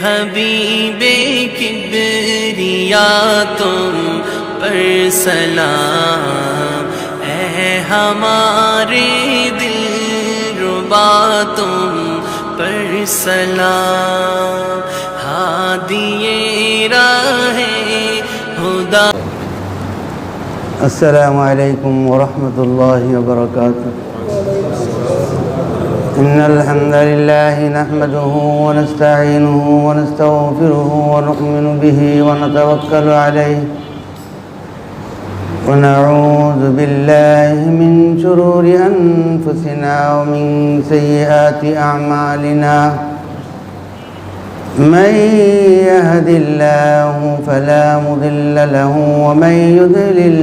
हबीबे किबरिया तुम पर सलाम, हमारे दिलरुबा तुम पर सलाम, हादिए राहे हुदा। अस्सलामु अलैकुम वरहमतुल्लाहि वबरकातुह। इन्नल हम्दलिल्लाहि नहमदुहु व नस्तईनुहु व नस्तगफिरुहु व नु'मिनु बिहि व नतवक्कलु अलैहि व नऊज़ु बिल्लाहि मिन शुरूरि अनफुसिना व मिन सय्यिआति अअमालिना। من يهد الله فلا مضل له ومن يضلل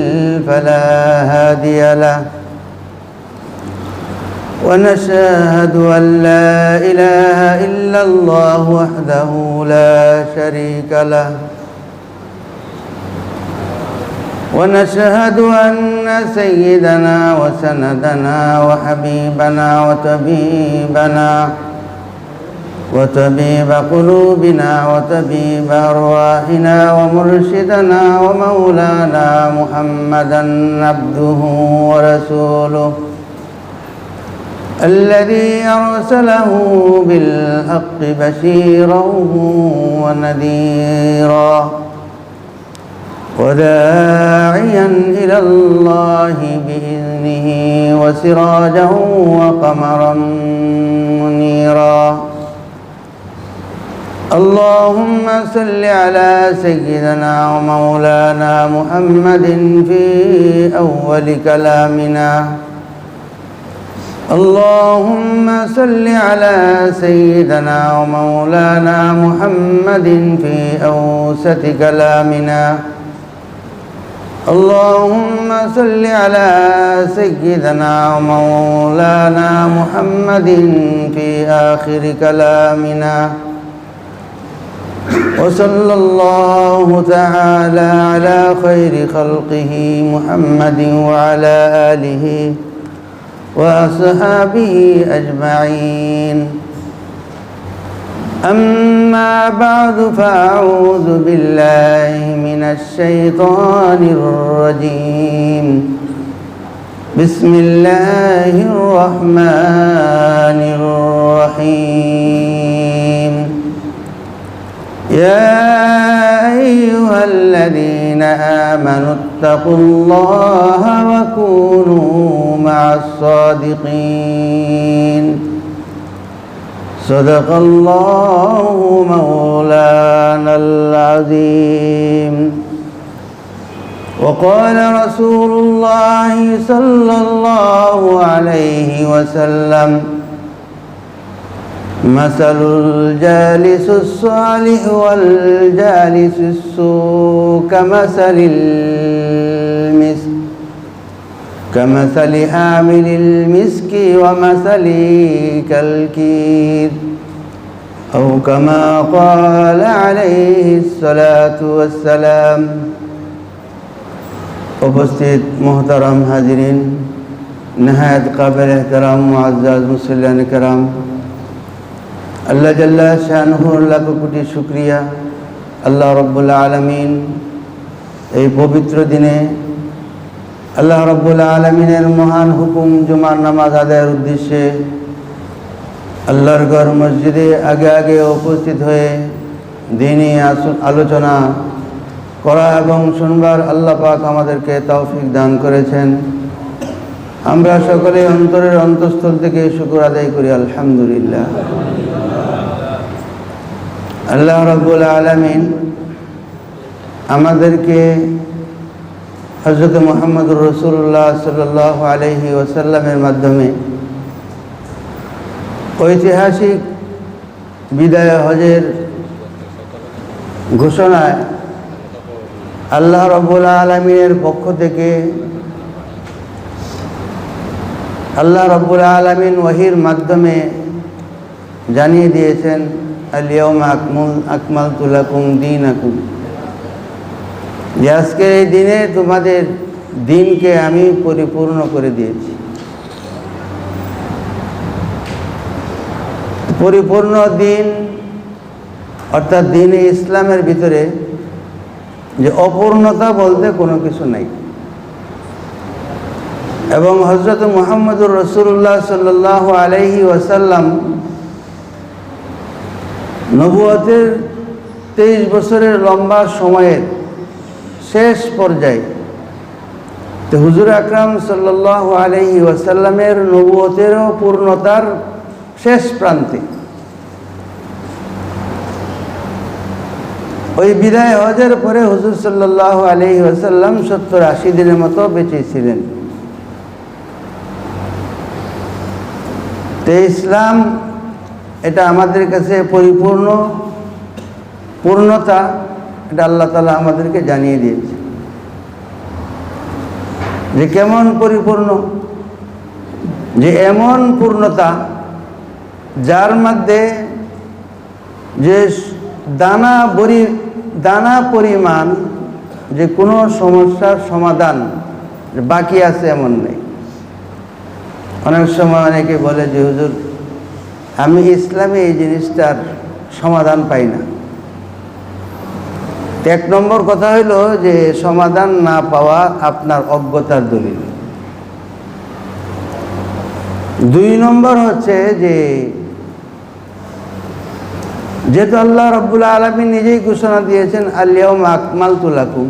فلا هادي له، ونشهد أن لا إله إلا الله وحده لا شريك له، ونشهد أن سيدنا وسندنا وحبيبنا وطبيب قلوبنا وطبيب أرواحنا ومرشدنا ومولانا محمدا عبده ورسوله الذي أرسله بالحق بشيرا ونذيرا وداعيا إلى الله بإذنه وسراجا وقمرا منيرا. اللهم صل على سيدنا ومولانا محمد في أول كلامنا. اللهم صل على سيدنا ومولانا محمد في أوسط كلامنا. اللهم صل على سيدنا ومولانا محمد في آخر كلامنا. وصلى الله تعالى على خير خلقه محمد وعلى آله وأصحابه أجمعين. أما بعد فأعوذ بالله من الشيطان الرجيم. بسم الله الرحمن الرحيم. يا أيها الذين آمنوا اتقوا الله وكونوا مع الصادقين. صدق الله مولانا العظيم. وقال رسول الله صلى الله عليه وسلم: مثل الجالس الصالح والجالس السوء كمثل حامل المسك ومثل كالكير، أو كما قال عليه الصلاة والسلام। उपस्थित मोहतरम हाजिरीन, नहायत काबिल एहतराम मुअज़्ज़ज़ मुसल्लिन किराम, अल्लाह जल्ला शानुहु लाख कोटी शुक्रिया। अल्लाह रब्बुल आलमीन এই পবিত্র দিনে আল্লাহ রব্বুল আলমিনের মহান হুকুম জুমার নামাজ আদায়ের উদ্দেশ্যে আল্লাহর ঘর মসজিদে আগে আগে উপস্থিত হয়ে দ্বীনি আলোচনা করা এবং শুনবার আল্লাহ পাক আমাদেরকে তৌফিক দান করেছেন। আমরা সকলে অন্তরের অন্তঃস্থল থেকে শুকর আদায় করি আলহামদুলিল্লাহ। আল্লাহ রাব্বুল আলামিন আমাদেরকে হযরত মুহাম্মদুর রাসূলুল্লাহ সাল্লাল্লাহু আলাইহি ওয়াসাল্লামের মাধ্যমে ঐতিহাসিক বিদায় হজের ঘোষণায় আল্লাহ রাব্বুল আলামিনের পক্ষ থেকে আল্লাহ রাব্বুল আলামিন ওহীর মাধ্যমে জানিয়ে দিয়েছেন, আল-ইয়াওমা আকমালতু লাকুম দীনাকুম, যে আজকের এই দিনে তোমাদের দিনকে আমি পরিপূর্ণ করে দিয়েছি। পরিপূর্ণ দিন অর্থাৎ দ্বীন-ই ইসলামের ভিতরে যে অপূর্ণতা বলতে কোনো কিছু নাই। এবং হযরত মুহাম্মদুর রাসূলুল্লাহ সাল্লাল্লাহু আলাইহি ওয়াসাল্লাম নবুয়তের 23 বছরের লম্বা সময়ের শেষ পর্যায়ে তো হুজুর আকরাম সাল্লাল্লাহু আলাইহি ওয়াসাল্লামের নবুয়তেরও পূর্ণতার শেষ প্রান্তে ওই বিদায় হজের পরে হুজুর সাল্লাল্লাহু আলাইহি ওয়াসাল্লাম 70-80 দিনের মতো বেঁচে ছিলেন। তো ইসলাম এটা আমাদের কাছে পূর্ণতা, এটা আল্লাহ তাআলা আমাদেরকে জানিয়ে দিয়েছে যে কেমন পরিপূর্ণ, যে এমন পূর্ণতা যার মধ্যে যে দানা পরিমাণ যে কোনো সমস্যার সমাধান বাকি আছে এমন নেই। অনেক সময় অনেকে বলে যে হুজুর আমি ইসলামে এই জিনিসটার সমাধান পাই না। এক নম্বর কথা হইল যে সমাধান না পাওয়া আপনার অজ্ঞতার দলিল। 2 নম্বর হচ্ছে যে যেহেতু আল্লাহ রাব্বুল আলামিন নিজেই ঘোষণা দিয়েছেন আল-ইয়াউমা আকমালতু লাকুম,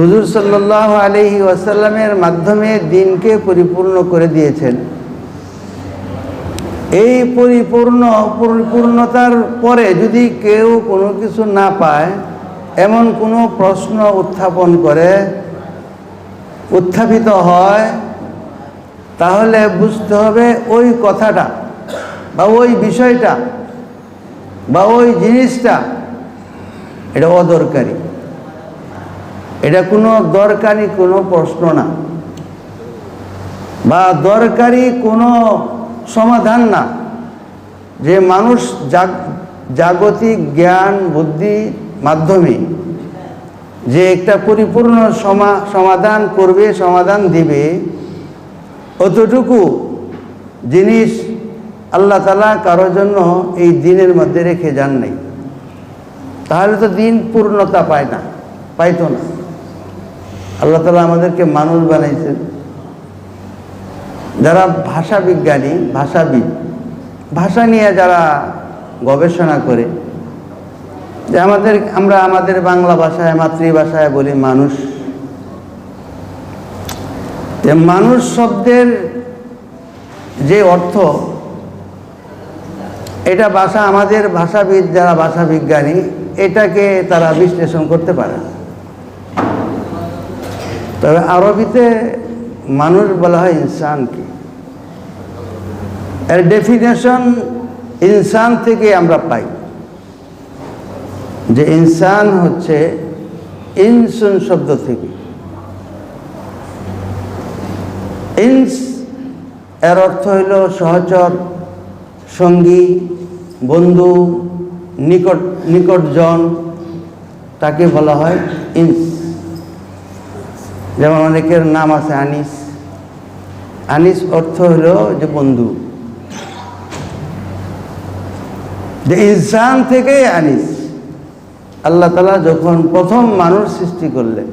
হুজুর সাল্লাল্লাহু আলাইহি ওয়াসাল্লামের মাধ্যমে দ্বীনকে পরিপূর্ণ করে দিয়েছেন। এই পরিপূর্ণতার পরে যদি কেউ কোনো কিছু না পায়, এমন কোনো প্রশ্ন উত্থাপিত হয়, তাহলে বুঝতে হবে ওই কথাটা বা ওই বিষয়টা বা ওই জিনিসটা এটা অদরকারি, এটা কোনো দরকারি কোনো প্রশ্ন না বা দরকারি কোনো সমাধান না। যে মানুষ জাগতিক জ্ঞান বুদ্ধির মাধ্যমে যে একটা পরিপূর্ণ সমাধান করবে, সমাধান দিবে, অতটুকু জিনিস আল্লাহ তাআলা কারোর জন্য এই দ্বীনের মধ্যে রেখে যান নাই। তাহলে তো দ্বীন পূর্ণতা পাইতো না। আল্লাহ তাআলা আমাদেরকে মানুষ বানাইছেন যারা ভাষাবিজ্ঞানী, ভাষাবিদ, ভাষা নিয়ে যারা গবেষণা করে, যে আমরা আমাদের বাংলা ভাষায়, মাতৃভাষায় বলি মানুষ। মানুষ শব্দের যে অর্থ, এটা আমাদের ভাষাবিদ যারা ভাষাবিজ্ঞানী এটাকে তারা বিশ্লেষণ করতে পারে। তবে আরবিতে মানুষ বলা হয় ইনসানকে। এর ডেফিনেশন ইনসান থেকে আমরা পাই, যে ইনসান হচ্ছে ইনসুন শব্দ থেকে। ইনস এর অর্থ হইল সহচর, সঙ্গী, বন্ধু, নিকটজন, তাকে বলা হয় ইনস। যেমন অনেকের নাম আছে আনিস। আনিস অর্থ হলো যে বন্ধু। যে ইনসান থেকে আনিস। আল্লাহ তাআলা যখন প্রথম মানুষ সৃষ্টি করলেন,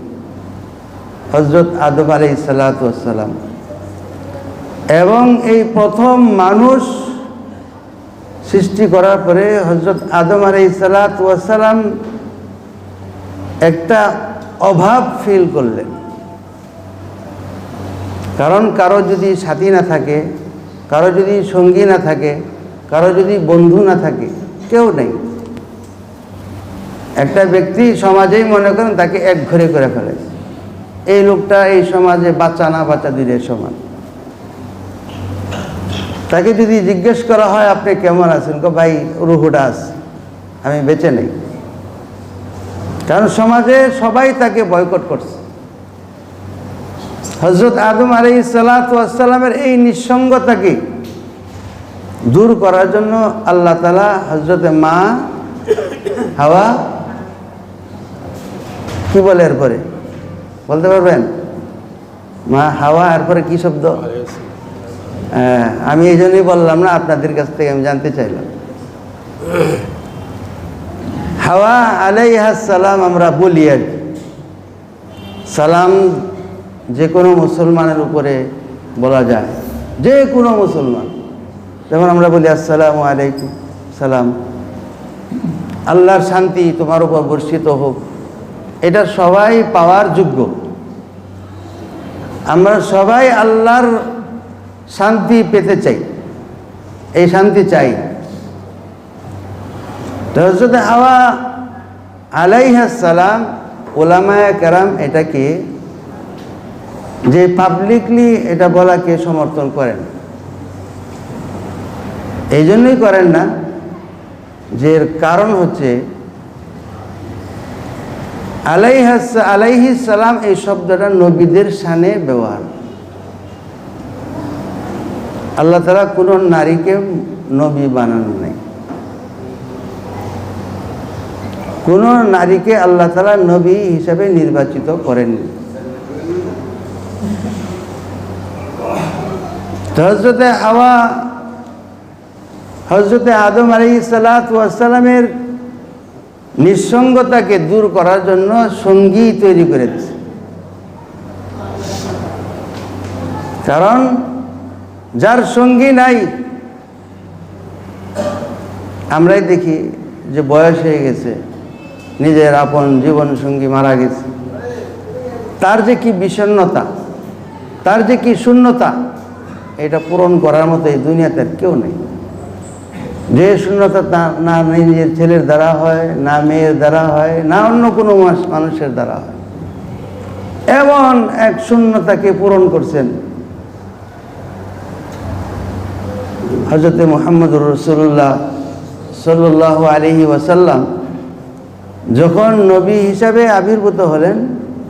হযরত আদম আলাইহিস সালাতু ওয়াস সালাম, এবং এই প্রথম মানুষ সৃষ্টি করার পরে হযরত আদম আলাইহিস সালাতু ওয়াস সালাম একটা অভাব ফিল করলেন। কারণ কারো যদি সাথী না থাকে, কারো যদি সঙ্গী না থাকে, কারো যদি বন্ধু না থাকে, কেউ নেই। একটা ব্যক্তি সমাজেই মনে করেন তাকে এক ঘরে করে ফেলে। এই লোকটা এই সমাজে বাচ্চা না বাচ্চা দুইটাই সমান। তাকে যদি জিজ্ঞেস করা হয় আপনি কেমন আছেন, ভাই রুহুটা আছে, আমি বেঁচে নেই। কারণ সমাজে সবাই তাকে বয়কট করছে। হযরত আদম আলাইহিস সালাতু ওয়াস সালামের এই নিঃসঙ্গতাকে দূর করার জন্য আল্লাহ তাআলা হযরতে মা হাওয়া, কি বলে এরপরে বলতে পারবেন? মা হাওয়া, এরপরে কি শব্দ? আমি এই জন্যই বললাম না, আপনাদের কাছ থেকে আমি জানতে চাইলাম। হাওয়া আলাইহাস সালাম আমরা বলি আর কি। সালাম যে কোনো মুসলমানের উপরে বলা যায়, যে কোনো মুসলমান। যেমন আমরা বলি আসসালামু আলাইকুম সালাম, আল্লাহর শান্তি তোমার উপর বর্ষিত হোক। এটা সবাই পাওয়ার যোগ্য। আমরা সবাই আল্লাহর শান্তি পেতে চাই, এই শান্তি চাই। তো হযরত হাওয়া আলাইহাস সালাম, উলামায়ে কেরাম এটাকে যে পাবলিকলি এটা বলাকে সমর্থন করেন। এই জন্যই করেন না, যে এর কারণ হচ্ছে আলাইহিস সালাম এই শব্দটা নবীদের শানে ব্যবহার। আল্লাহ তাআলা কোনো নারীকে নবী বানান নাই, কোনো নারীকে আল্লাহ তাআলা নবী হিসাবে নির্বাচিত করেননি। হযরতে হাওয়া হযরতে আদম আলাইহিস সালাতু ওয়াস সালামের নিঃসঙ্গতাকে দূর করার জন্য সঙ্গী তৈরি করে দিয়েছে। কারণ যার সঙ্গী নাই, আমরাই দেখি যে বয়স হয়ে গেছে, নিজের আপন জীবন সঙ্গী মারা গেছে, তার যে কি বিষণ্ণতা, তার যে কি শূন্যতা, এটা পূরণ করার মতো এই দুনিয়াতে আর কেউ নেই। যে শূন্যতা না নিজের ছেলের দ্বারা হয়, না মেয়ের দ্বারা হয়, না অন্য কোনো মানুষের দ্বারা হয়, এমন এক শূন্যতাকে পূরণ করছেন হযরত মুহাম্মদুর রাসূলুল্লাহ সাল্লাল্লাহু আলাইহি ওয়াসাল্লাম। যখন নবী হিসাবে আবির্ভূত হলেন,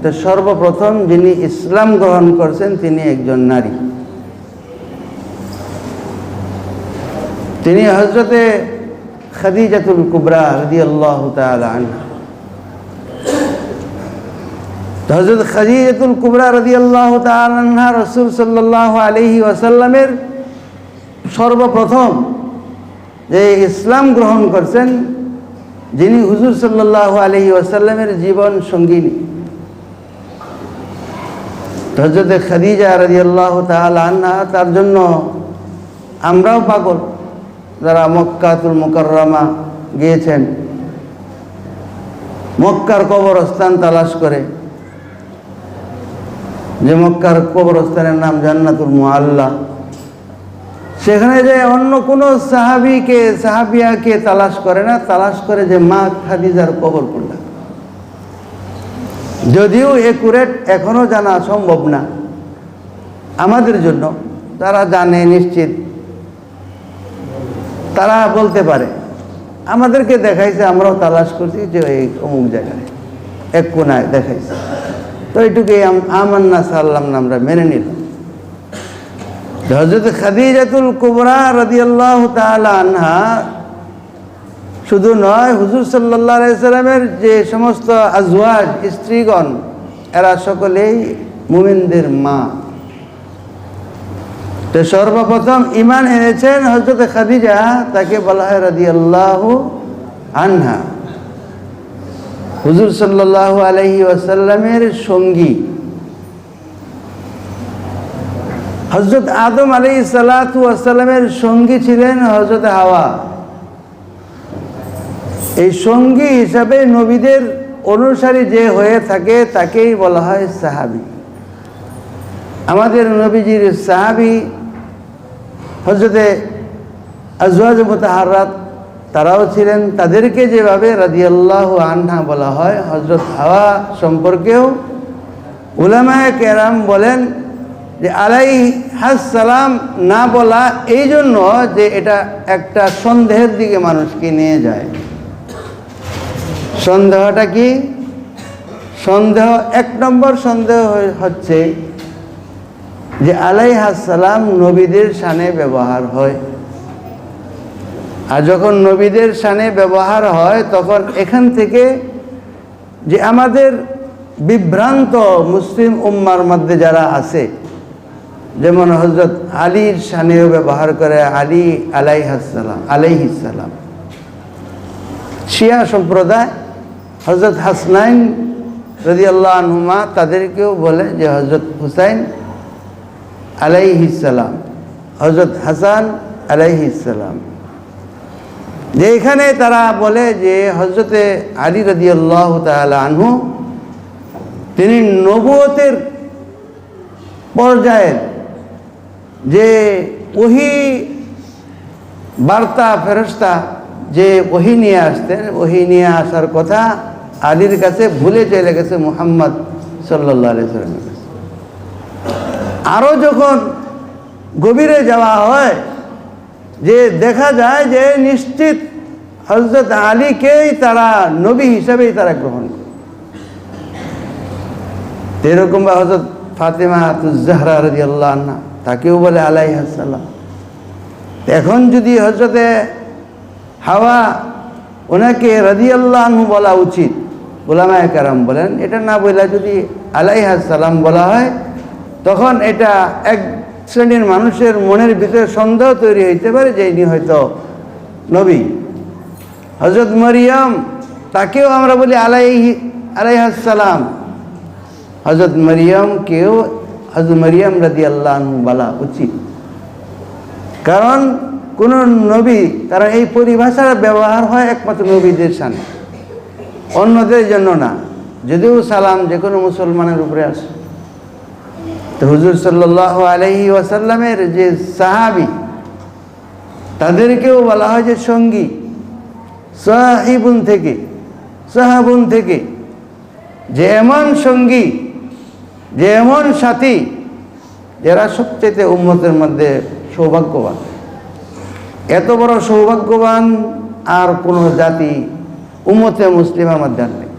তো সর্বপ্রথম যিনি ইসলাম গ্রহণ করছেন তিনি একজন নারী। তিনি হযরতে খাদিজাতুল কুবরা রাদিয়াল্লাহু তাআলা আনহা। হযরত খাদিজাতুল কুবরা রাদিয়াল্লাহু তাআলা আনহা রাসূল সাল্লাল্লাহু আলাইহি ওয়াসাল্লামের সর্বপ্রথম যে ইসলাম গ্রহণ করছেন, যিনি হুজুর সাল্লাল্লাহু আলাইহি ওয়াসাল্লামের জীবন সঙ্গিনী। হযরত খাদিজা রাদিয়াল্লাহু তাআলা আনহা, তার জন্য আমরাও পাগল যারা মক্কাতুল মুকাররমা গিয়েছেন, মক্কার কবরস্থান তালাশ করে, যে মক্কার কবরস্থানের নাম জান্নাতুল মুআল্লা, সেখানে যে অন্য কোনো সাহাবিয়াকে তালাশ করে না, তালাশ করে যে মা খাদিজার কবর কোনটা। যদিও একুরেট এখনো জানা সম্ভব না আমাদের জন্য, যারা জানে নিশ্চিত তারা বলতে পারে। আমাদেরকে দেখাইছে, আমরাও তালাশ করছি যে এই অমুক জায়গায় এক কোনায় দেখাইছে, তো এইটুকুই আমান্না সাল্লাম না, আমরা মেনে নিলাম। হযরত খাদিজাতুল কুবরা রাদিয়াল্লাহু তাআলা আনহা শুধু নয়, হুজুর সাল্লাল্লাহু আলাইহি সাল্লামের যে সমস্ত আজওয়াজ, স্ত্রীগণ, এরা সকলেই মুমিনদের মা। তো সর্বপ্রথম ঈমান এনেছেন হযরত খাদিজা, তাকে বলা হয় রাদিয়াল্লাহু আনহা, হুজুর সাল্লাল্লাহু আলাইহি ওয়াসাল্লামের সঙ্গী। হযরত আদম আলাইহিস সালাতু ওয়াস সালামের সঙ্গী ছিলেন হযরত হাওয়া। এই সঙ্গী হিসাবে নবীদের অনুসারী যে হয়ে থাকে তাকেই বলা হয় সাহাবী। আমাদের নবীজির সাহাবী হযরতে আজওয়াজ মুতাহাররাত, তারাও ছিলেন। তাদেরকে যেভাবে রাদিয়াল্লাহু আনহা বলা হয়, হযরত হাওয়া সম্পর্কেও উলামায়ে কেরাম বলেন যে আলাইহাস সালাম না বলা এই জন্য যে এটা একটা সন্দেহের দিকে মানুষকে নিয়ে যায়। সন্দেহটা কি? সন্দেহ, এক নম্বর সন্দেহ হচ্ছে যে আলাইহাস সালাম নবীদের শানে ব্যবহার হয়। আর যখন নবীদের শানে ব্যবহার হয়, তখন এখান থেকে যে আমাদের বিভ্রান্ত মুসলিম উম্মার মধ্যে যারা আছে, যেমন হযরত আলীর শানেও ব্যবহার করে, আলী আলাইহিস সালাম, শিয়া সম্প্রদায় হজরত হাসনাইন রাদিয়াল্লাহু আনহুমা তাদেরকেও বলে যে হজরত হুসাইন আলাইহিস সালাম, হজরত হাসান আলাইহিস সালাম। যে এখানে তারা বলে যে হজরতে আলী রাদিয়াল্লাহু তাআলা আনহু তিনি নবুয়তের পর্যায়ের যে ওহী বার্তা ফেরেশতা যে ওহী নিয়ে আসতেন, ওহী নিয়ে আসার কথা আলীর কাছে ভুলে চলে গেছে মুহাম্মদ সাল্লাল্লাহু আলাইহি ওয়াসাল্লামের কাছে। আরও যখন গভীরে যাওয়া হয় যে দেখা যায় যে নিশ্চিত হযরত আলীকেই তারা নবী হিসেবেই তারা গ্রহণ করে। এরকম বা হযরত ফাতেমা আতুজ-জাহরা রাদিয়াল্লাহু আনহা তাকেও বলে আলাইহিস সালাম। এখন যদি হযরতে হাওয়া ওনাকে রাদিয়াল্লাহু আনহু বলা উচিত, উলামায়ে কেরাম বলেন এটা না বলে যদি আলাইহিস সালাম বলা হয় তখন এটা এক শ্রেণীর মানুষের মনের ভিতরে সন্দেহ তৈরি হইতে পারে যে ইনি হয়তো নবী। হযরত মরিয়ম তাকেও আমরা বলি আলাইহিস সালাম। হযরত মরিয়মকেও হযরত মরিয়ম রাদিয়াল্লাহু আনহু বলা উচিত, কারণ কোন নবী, কারণ এই পরিভাষার ব্যবহার হয় একমাত্র নবীদের সামনে, অন্যদের জন্য না। যদিও সালাম যে কোনো মুসলমানের উপরে আসে। তো হুজুর সাল্লাল্লাহু আলাইহি ওয়াসাল্লামের যে সাহাবী তাদেরকেও বলা হয় যে সঙ্গী, সাহিবুন থেকে যে এমন সঙ্গী, যে এমন সাথী যারা সবচেয়ে উম্মতের মধ্যে সৌভাগ্যবান। এত বড় সৌভাগ্যবান আর কোনো জাতি উম্মতে মুসলিমার মধ্যে নেই।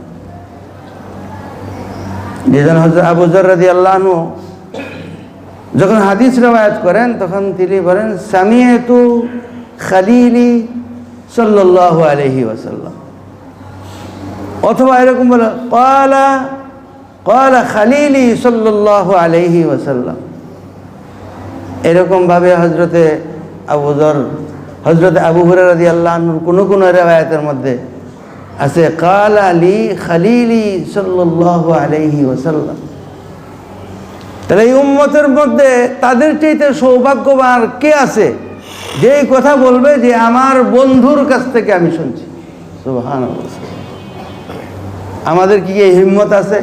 যেজন হযরত আবু যর রাদিয়াল্লাহু আনহু যখন হাদিস রওয়ায়াত করেন তখন তিনি বলেন সামিআতু খালিলি সাল্লাল্লাহু আলাইহি ওয়াসাল্লাম, অথবা এরকম বলে ক্বালা খালিলি সাল্লাল্লাহু আলাইহি ওয়াসাল্লাম। এরকম ভাবে হযরতে আবু হুরায়রা রাদিয়াল্লাহু আনহুর কোন রিওয়ায়াতের মধ্যে আছে ক্বালা লি খালিলি সাল্লাল্লাহু আলাইহি ওয়াসাল্লাম। তাহলে এই উম্মতের মধ্যে তাদের চাইতে সৌভাগ্যবান কে আছে যে এই কথা বলবে যে আমার বন্ধুর কাছ থেকে আমি শুনছি? সুবহানাল্লাহ। আমাদের কি এই হিম্মত আছে,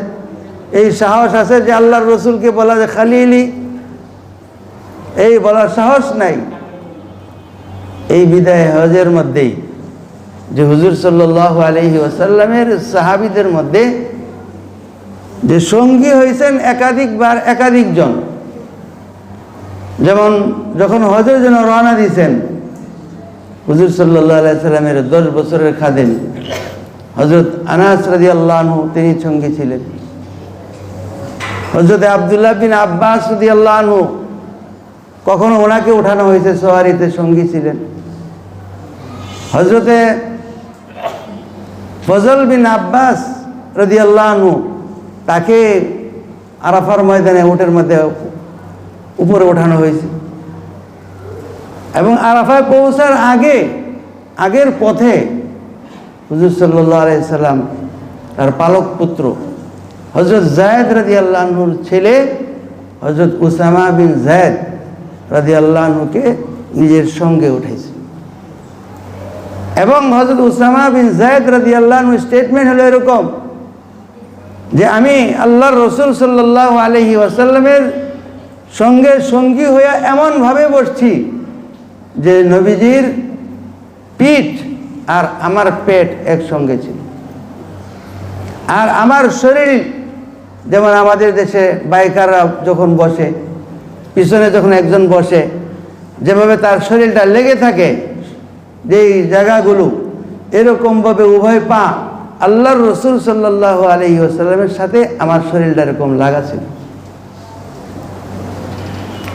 এই সাহস আছে যে আল্লাহর রসুলকে বলা যে খালিলি? এই বলার সাহস নাই। এই বিদায় হজের মধ্যেই যে হুজুর সাল্লাল্লাহু আলাইহি ওয়াসাল্লামের সাহাবীদের মধ্যে যে সঙ্গী হয়েছেন একাধিকবার, একাধিকজন। যেমন যখন হজের জন্য রওনা দিয়েছেন হুজুর সাল্লাল্লাহু আলাইহি ওয়াসাল্লামের 10 বছরের খাদেম হযরত আনাস রাদিয়াল্লাহু আনহু তিনি সঙ্গী ছিলেন। হযরত আব্দুল্লাহ বিন আব্বাস রাদিয়াল্লাহু আনহু কখনো ওনাকে উঠানো হয়েছে সওয়ারিতে, সঙ্গী ছিলেন। হযরতে ফজল বিন আব্বাস রাদিয়াল্লাহু আনহু তাকে আরাফার ময়দানে উটের মধ্যে উপরে ওঠানো হয়েছে এবং আরাফায় পৌঁছার আগের পথে হুজুর সাল্লাল্লাহু আলাইহি সাল্লাম তার পালক পুত্র হযরত যায়েদ রাদিয়াল্লাহু আনহুর ছেলে হযরত উসামা বিন যায়েদ রাদিয়াল্লাহু আনহুকে নিজের সঙ্গে উঠাইছে। এবং হযরত উসামা বিন যায়েদ রাদিয়াল্লাহু আনহু স্টেটমেন্ট হলো এরকম যে আমি আল্লাহর রসুল সাল্লাল্লাহু আলাইহি ওয়াসাল্লামের সঙ্গে সঙ্গী হয়ে এমনভাবে বসছি যে নবীজির পিঠ আর আমার পেট একসঙ্গে ছিল। আর আমার শরীর, যেমন আমাদের দেশে বাইকাররা যখন বসে, পিছনে যখন একজন বসে যেভাবে তার শরীরটা লেগে থাকে যেই জায়গাগুলো, এরকমভাবে উভয় পা আল্লাহর রসুল সাল্লাল্লাহু আলাইহি ওয়াসাল্লামের সাথে আমার শরীরটা এরকম লাগা ছিল।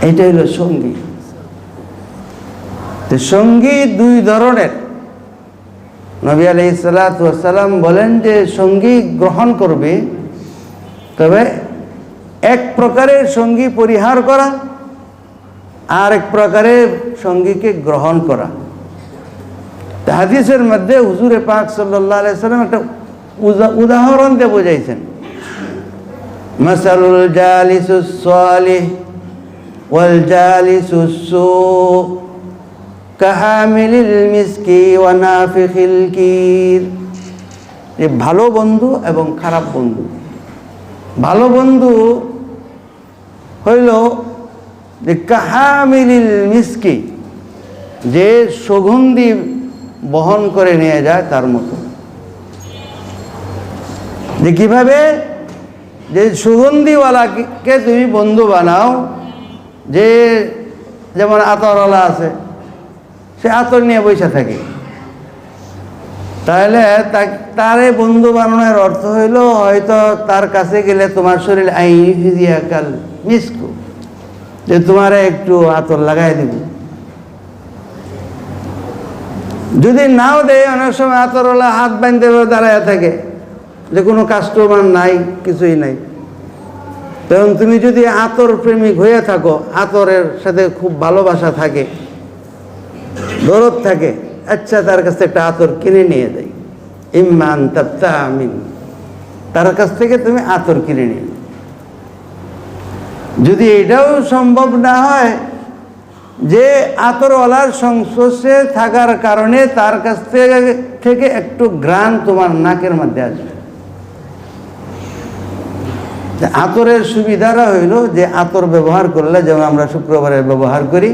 এইটাই হলো সঙ্গী। তো সঙ্গী দুই ধরনের। নবী আলাইহিস সালাতু ওয়াস সালাম বলেন যে সঙ্গী গ্রহণ করবে, তবে এক প্রকারের সঙ্গী পরিহার করা আর এক প্রকারের সঙ্গীকে গ্রহণ করা। হাদিসের মধ্যে হুজুরে পাক সাল্লাল্লাহু আলাইহি সাল্লাম একটা উদাহরণ দিয়ে বোঝাইছেন, মাসালুল জালিসুস সালিহ ওয়াল জালিসুস সু কাহামিলিল মিসকি ওয়া নাফিখিল কির। এই ভালো বন্ধু এবং খারাপ বন্ধু। ভালো বন্ধু হইল যে কাহামিলিল মিসকি, যে সুগন্ধি বহন করে নিয়ে যায় তার মতো। যে কিভাবে, যে সুগন্ধিওয়ালাকে তুমি বন্ধু বানাও, যে যেমন আতরওয়ালা আছে, সে আতর নিয়ে বসে থাকে, তাহলে তারে বন্ধু বানানোর অর্থ হইল হয়তো তার কাছে গেলে তোমার শরীর আইফিজিয়াকাল মিসকু, যে তোমারে একটু আতর লাগাই দিব। যদি নাও দেয়, অনেক সময় আতরওয়ালা হাত বাঁধতে দাঁড়ায় থাকে, যে কোনো কাস্টমার নাই, কিছুই নাই। তখন তুমি যদি আতর প্রেমিক হয়ে থাকো, আতরের সাথে খুব ভালোবাসা থাকে, দরদ থাকে, আচ্ছা তার কাছে একটা আতর কিনে নিয়ে যাই, ইমান তাপ্তা আমিন, তার কাছ থেকে তুমি আতর কিনে নিয়ে। যদি এটাও সম্ভব না হয় যে আতরওয়ালার সংস্পর্শে থাকার কারণে তার কাছ থেকে একটু ঘ্রাণ তোমার নাকের মধ্যে আসবে। আতরের সুবিধাটা হইল যে আতর ব্যবহার করলে, যেমন আমরা শুক্রবারে ব্যবহার করি,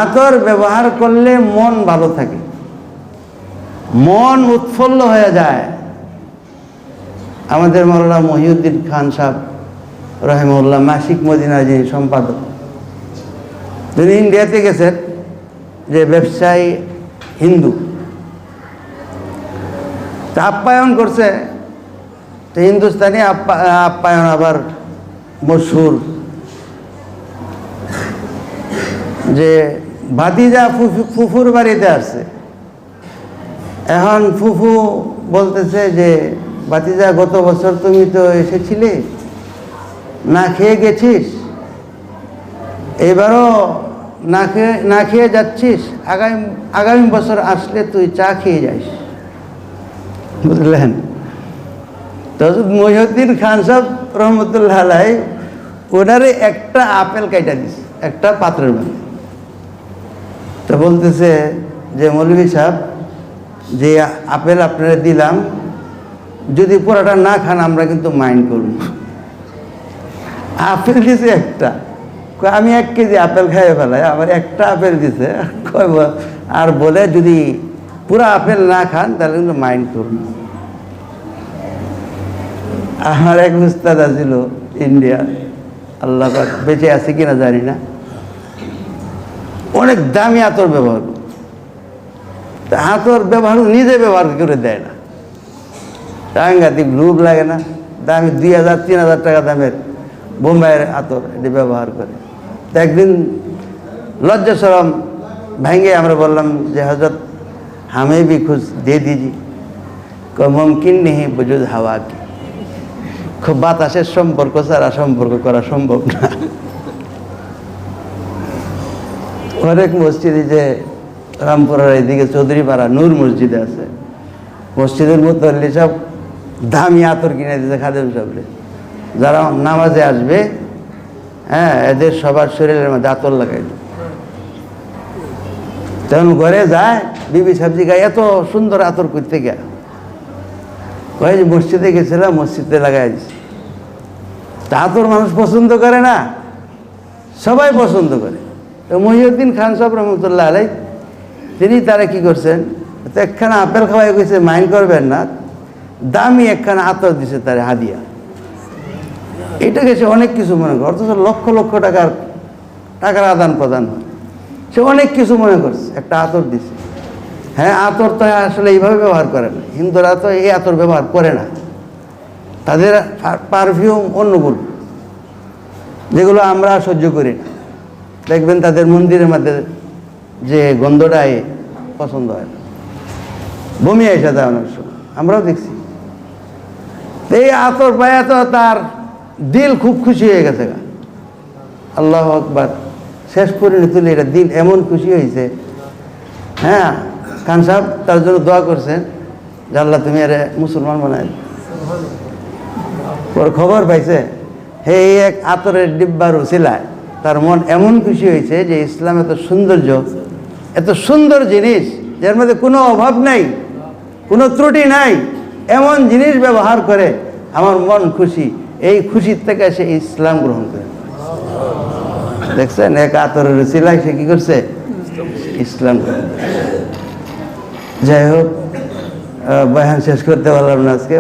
আতর ব্যবহার করলে মন ভালো থাকে, মন উৎফুল্ল হয়ে যায়। আমাদের মাওলানা মহিউদ্দিন খান সাহেব রহিমাহুল্লাহ, মাসিক মদিনা যিনি সম্পাদক, তিনি ইন্ডিয়াতে গেছেন, যে ব্যবসায়ী হিন্দু, তা আপ্যায়ন করছে। তো হিন্দুস্তানি আপ্যায়ন আবার মশহুর, যে ভাতিজা ফুফুর বাড়িতে আসছে। এখন ফুফু বলতেছে যে, ভাতিজা গত বছর তুমি তো এসেছিলে, না খেয়ে গেছিস, এবারও না খেয়ে যাচ্ছিস, আগামী বছর আসলে তুই চা খেয়ে যাস, বুঝলেন? তো মহিউদ্দিন খান সাহেব রহমতুল্লাহ আলাইহি ওনারে একটা আপেল কাইটা দিছে একটা পাত্রের মধ্যে। তো বলতেছে যে, মৌলভী সাহেব, যে আপেল আপনারা দিলাম, যদি পুরাটা না খান আমরা কিন্তু মাইন্ড করব। আপেল দিছে একটা, আমি 1 কেজি আপেল খাইয়ে ফেলাই, আমার একটা আপেল দিছে, আর বলে যদি পুরা আপেল না খান তাহলে কিন্তু মাইন্ড করব। আমার এক উস্তাদ ছিল ইন্ডিয়া, আল্লাহ পাক বেঁচে আছে কিনা জানি না, অনেক দামি আতর ব্যবহার করে। আতর ব্যবহার নিজে ব্যবহার করে দেয় না, সাংঘাতিক লোভ লাগে না, দামি 2000-3000 টাকা দামের বোম্বাইয়ের আতর এটি ব্যবহার করে। তো একদিন লজ্জা শরম ভেঙে আমরা বললাম যে, হজরত হামে भी कुछ दे दीजिए। মুমকিন নেই বুজুদ হাওয়া কি, খুব বাতাসের সম্পর্ক ছাড়া সম্পর্ক করা সম্ভব না। অনেক মসজিদে, যে রামপুরার এইদিকে চৌধুরীপাড়া নূর মসজিদে আছে, মসজিদের মুতাল্লি সব দামি আতর কিনে দিয়েছে খাদেম সাহেবরে, যারা নামাজে আসবে, হ্যাঁ, এদের সবার শরীরের মধ্যে আতর লাগাই দেয়। তখন ঘরে যায়, বিবি সাহেবজি গায়ে এত সুন্দর আতর করতে গিয়া, কয়ে যে মসজিদে গেছিলাম, মসজিদে লাগাই দিচ্ছে। তা আতর মানুষ পছন্দ করে না, সবাই পছন্দ করে। তো মহিউদ্দিন খান সাহেব রহমতুল্লাহ আলাইহি তিনি তারা কি করছেন, তো একখানা আপেল খাওয়াই গেছে, মাইন্ড করবেন না, দামি একখানা আতর দিছে তার হাদিয়া। এটাকে সে অনেক কিছু মনে করে, অথচ লক্ষ লক্ষ টাকার আদান প্রদান হয়, সে অনেক কিছু মনে করছে, একটা আতর দিছে। হ্যাঁ, আতর তো আসলে এইভাবে ব্যবহার করে না, হিন্দুরা তো এই আতর ব্যবহার করে না, তাদের পারফিউম অন্যগুলো, যেগুলো আমরা সহ্য করি না। দেখবেন তাদের মন্দিরের মধ্যে যে গন্ধটাই পছন্দ হয় না, বমি এসে যায় অনেক সময়, আমরাও দেখছি। এই আতর পায়া তো তার দিল খুব খুশি হয়ে গেছে, আল্লাহু আকবার। শেষ পরিণতি এটা দিল এমন খুশি হয়েছে, হ্যাঁ, খান সাহেব তার জন্য দোয়া করছেন যে আল্লাহ তুমি আরে মুসলমান বানাই। ওর খবর পাইছে হে এক আতরের ডিব্বার উছিলায় তার মন এমন খুশি হয়েছে যে ইসলাম এত সৌন্দর্য, এত সুন্দর জিনিস যার মধ্যে কোনো অভাব নাই, কোনো ত্রুটি নাই, এমন জিনিস ব্যবহার করে আমার মন খুশি। এই খুশির থেকে সে ইসলাম গ্রহণ করে। দেখছেন, এক আতরের উছিলায় সে কি করছে? ইসলাম গ্রহণ করে। যাই হোক, বয়ান শেষ করতে পারলাম না আজকে।